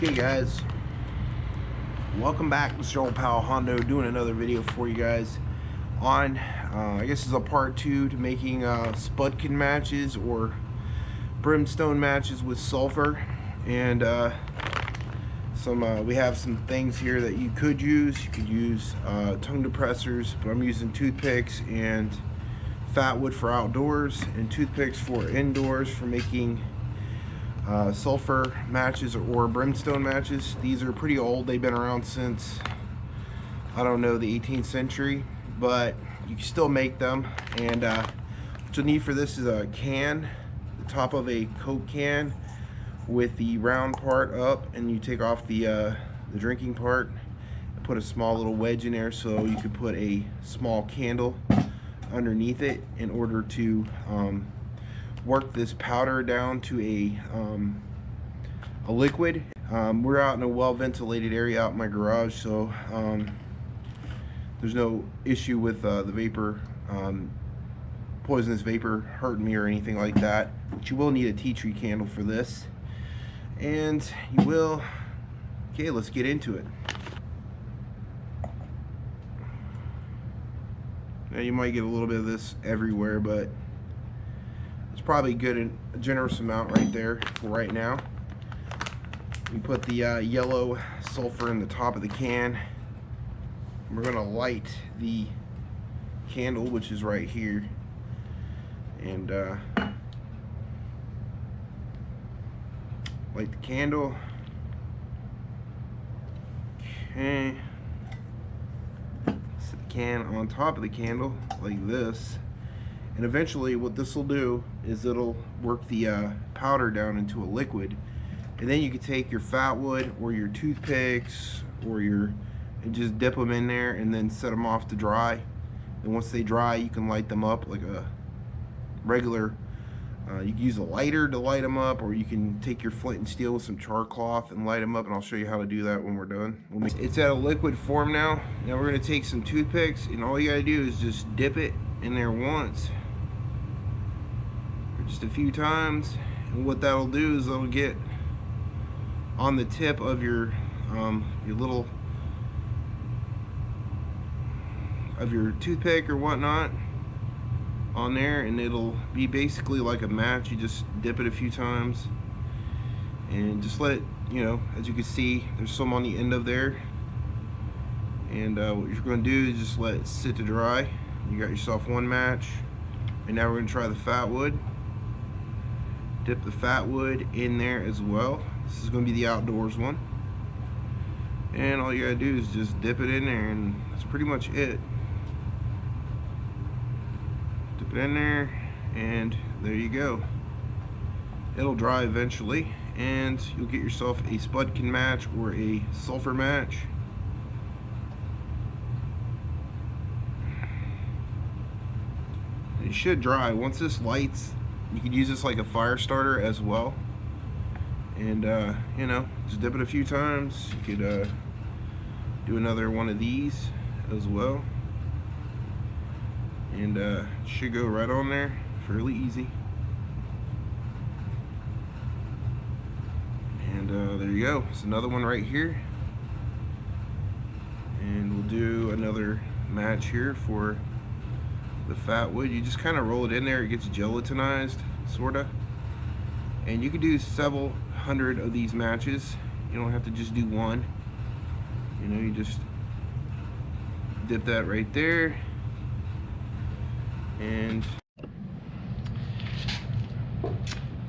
Okay guys, welcome back. Mr. Old Pal Hondo doing another video for you guys on I guess it's a part 2 to making spudkin matches or brimstone matches with sulfur. And we have some things here that you could use. You could use tongue depressors, but I'm using toothpicks and fat wood for outdoors and toothpicks for indoors for making sulfur matches or brimstone matches. These are pretty old. They've been around since, I don't know, the 18th century, but you can still make them. And what you'll need for this is a can, the top of a Coke can with the round part up, and you take off the drinking part and put a small little wedge in there so you could put a small candle underneath it in order to work this powder down to a liquid. We're out in a well-ventilated area out in my garage, so there's no issue with the vapor, poisonous vapor hurting me or anything like that. But you will need a tea tree candle for this, and you will. Okay, let's get into it. Now you might get a little bit of this everywhere, but it's probably good and a generous amount right there for right now. We put the yellow sulfur in the top of the can. We're gonna light the candle, which is right here, and light the candle. Okay. Set the can on top of the candle like this. And eventually what this will do is it'll work the powder down into a liquid, and then you can take your fat wood or your toothpicks or and just dip them in there and then set them off to dry. And once they dry, you can light them up like a regular, you can use a lighter to light them up, or you can take your flint and steel with some char cloth and light them up, and I'll show you how to do that when we're done. It's at a liquid form now. Now we're going to take some toothpicks, and all you got to do is just dip it in there once, just a few times, and what that'll do is it'll get on the tip of your little toothpick or whatnot on there, and it'll be basically like a match. You just dip it a few times and just let it, as you can see, there's some on the end of there, and what you're going to do is just let it sit to dry. You got yourself one match, and now we're going to try the fat wood. Dip the fat wood in there as well. This is going to be the outdoors one, and all you gotta do is just dip it in there, and that's pretty much it. Dip it in there, and there you go. It'll dry eventually, and you'll get yourself a spudkin match or a sulfur match. It should dry. Once this lights, you could use this like a fire starter as well, and just dip it a few times. You could do another one of these as well, and it should go right on there fairly easy. And there you go. It's another one right here, and we'll do another match here for the fat wood. You just kind of roll it in there. It gets gelatinized, sorta, and you can do several hundred of these matches. You don't have to just do one. You just dip that right there, and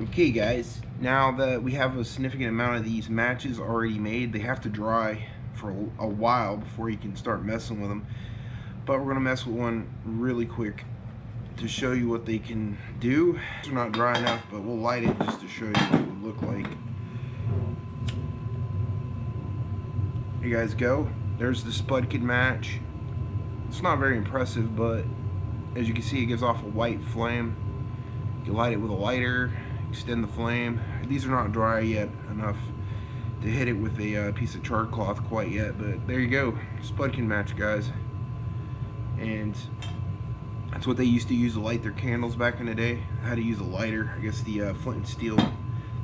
okay guys, now that we have a significant amount of these matches already made, they have to dry for a while before you can start messing with them. But we're gonna mess with one really quick to show you what they can do. They're not dry enough, but we'll light it just to show you what it would look like. Here you guys go. There's the spudkin match. It's not very impressive, but as you can see, it gives off a white flame. You can light it with a lighter, extend the flame. These are not dry yet enough to hit it with a piece of char cloth quite yet, but there you go. Spudkin match, guys. And that's what they used to use to light their candles back in the day. I had to use a lighter. I guess the flint and steel,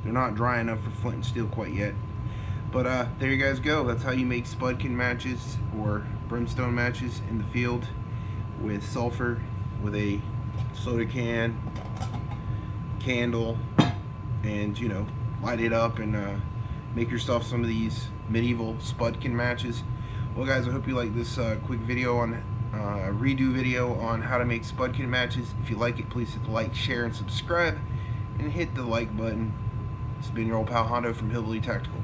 they're not dry enough for flint and steel quite yet. But there you guys go. That's how you make spudkin matches or brimstone matches in the field with sulfur, with a soda can, candle, and you know, light it up and make yourself some of these medieval spudkin matches. Well guys, I hope you like this quick video on redo video on how to make spudkin matches. If you like it, please hit the like, share, and subscribe, and hit the like button. It's been your old pal Hondo from Hillbilly Tactical.